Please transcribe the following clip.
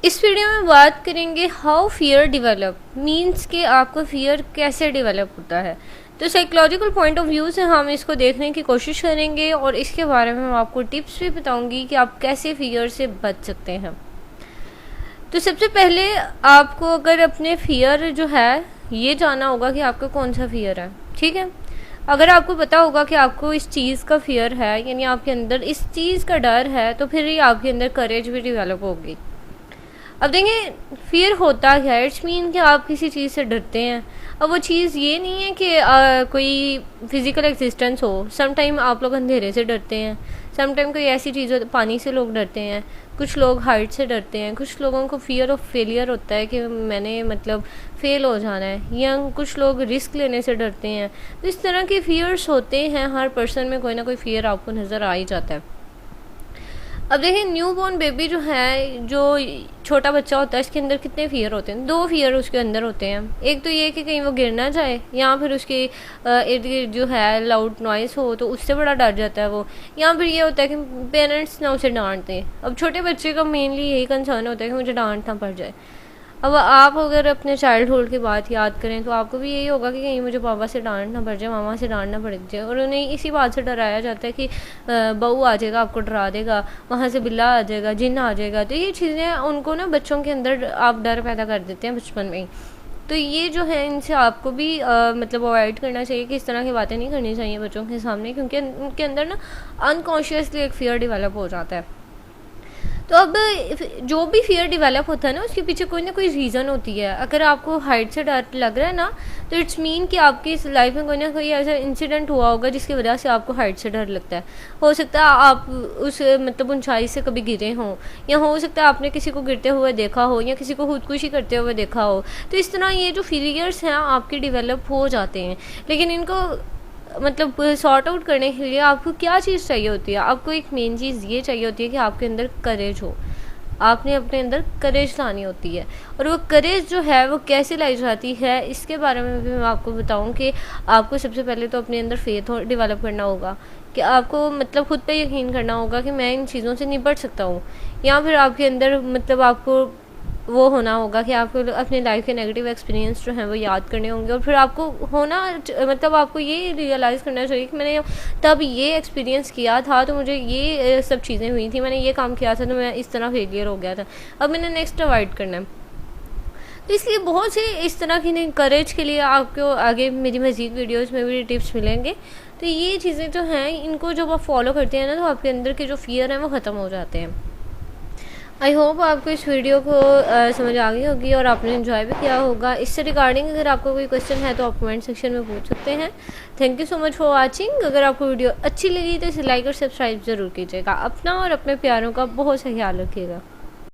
इस वीडियो में बात करेंगे हाउ फियर डेवलप मीन्स कि आपको फियर कैसे डेवलप होता है। तो साइकोलॉजिकल पॉइंट ऑफ व्यू से हम इसको देखने की कोशिश करेंगे और इसके बारे में मैं आपको टिप्स भी बताऊंगी कि आप कैसे फियर से बच सकते हैं। तो सबसे पहले आपको अगर अपने फियर जो है ये जानना होगा कि आपका कौन सा फियर है। ठीक है, अगर आपको पता होगा कि आपको इस चीज़ का फियर है, यानी आपके अंदर इस चीज़ का डर है, तो फिर ही आपके अंदर करेज भी डेवलप होगी। अब देखें, फियर होता क्या है। इट्स मीन कि आप किसी चीज़ से डरते हैं। अब वो चीज़ ये नहीं है कि कोई फिज़िकल एग्जिस्टेंस हो। सम टाइम आप लोग अंधेरे से डरते हैं, सम टाइम कोई ऐसी चीज़ हो, पानी से लोग डरते हैं, कुछ लोग हाइट से डरते हैं, कुछ लोगों को फियर ऑफ फेलियर होता है कि मैंने मतलब फेल हो जाना है, या कुछ लोग रिस्क लेने से डरते हैं। तो इस तरह के फियर्स होते हैं। हर पर्सन में कोई ना कोई फियर आपको नज़र आ ही जाता है। अब देखिए, न्यू बॉर्न बेबी जो है, जो छोटा बच्चा होता है, इसके अंदर कितने फियर होते हैं। दो फियर उसके अंदर होते हैं। एक तो ये कि कहीं वो गिर ना जाए, या फिर उसके इर्द गिर्द जो है लाउड नॉइस हो तो उससे बड़ा डर जाता है वो। या फिर ये होता है कि पेरेंट्स ना उसे डांट दें। अब छोटे बच्चे का मेनली यही कंसर्न होता है कि मुझे डांट ना पड़ जाए। अब आप अगर अपने चाइल्डहुड की बात याद करें तो आपको भी यही होगा कि कहीं मुझे पापा से डांट ना पड़ जाए, मामा से डांट ना पड़ जाए। और उन्हें इसी बात से डराया जाता है कि बहू आ जाएगा, आपको डरा देगा, वहाँ से बिल्ला आ जाएगा, जिन्न आ जाएगा। तो ये चीज़ें उनको ना बच्चों के अंदर आप डर पैदा कर देते हैं बचपन में ही। तो ये जो है, इनसे आपको भी मतलब अवॉइड करना चाहिए कि इस तरह की बातें नहीं करनी चाहिए बच्चों के सामने, क्योंकि उनके अंदर ना अनकॉन्शियसली एक फियर डेवलप हो जाता है। तो अब जो भी फियर डेवलप होता है ना, उसके पीछे कोई ना कोई रीज़न होती है। अगर आपको हाइट से डर लग रहा है ना, तो इट्स मीन कि आपकी इस लाइफ में कोई ना कोई ऐसा इंसिडेंट हुआ होगा जिसकी वजह से आपको हाइट से डर लगता है। हो सकता है आप उस मतलब ऊंचाई से कभी गिरे हों, या हो सकता है आपने किसी को गिरते हुए देखा हो, या किसी को खुदकुशी करते हुए देखा हो। तो इस तरह ये जो फियर्स हैं आपके डेवलप हो जाते हैं। लेकिन इनको मतलब सॉर्ट आउट करने के लिए आपको क्या चीज़ चाहिए होती है? आपको एक मेन चीज़ ये चाहिए होती है कि आपके अंदर करेज हो। आपने अपने अंदर करेज लानी होती है। और वो करेज जो है वो कैसे लाई जाती है, इसके बारे में भी मैं आपको बताऊं कि आपको सबसे पहले तो अपने अंदर फेथ डेवलप करना होगा कि आपको मतलब खुद पे यकीन करना होगा कि मैं इन चीज़ों से निपट सकता हूँ। या फिर आपके अंदर मतलब आपको वो होना होगा कि आपको अपने लाइफ के नेगेटिव एक्सपीरियंस जो हैं वो याद करने होंगे। और फिर आपको होना मतलब आपको ये रियलाइज़ करना चाहिए कि मैंने तब ये एक्सपीरियंस किया था, तो मुझे ये सब चीज़ें हुई थी, मैंने ये काम किया था, तो मैं इस तरह फेलियर हो गया था, अब मैंने नेक्स्ट अवॉइड करना है। तो इसलिए बहुत से इस तरह की करेज के लिए आपको आगे मेरी मज़ीद वीडियोज़ में भी टिप्स मिलेंगे। तो ये चीज़ें जो हैं, इनको जब आप फॉलो करते हैं ना, तो आपके अंदर के जो फियर हैं वो ख़त्म हो जाते हैं। आई होप आपको इस वीडियो को समझ आ गई होगी और आपने इन्जॉय भी किया होगा। इससे रिगार्डिंग अगर आपको कोई क्वेश्चन है तो आप कमेंट सेक्शन में पूछ सकते हैं। Thank you so much for watching. अगर आपको वीडियो अच्छी लगी तो इसे लाइक और सब्सक्राइब ज़रूर कीजिएगा। अपना और अपने प्यारों का बहुत सा ख्याल रखिएगा।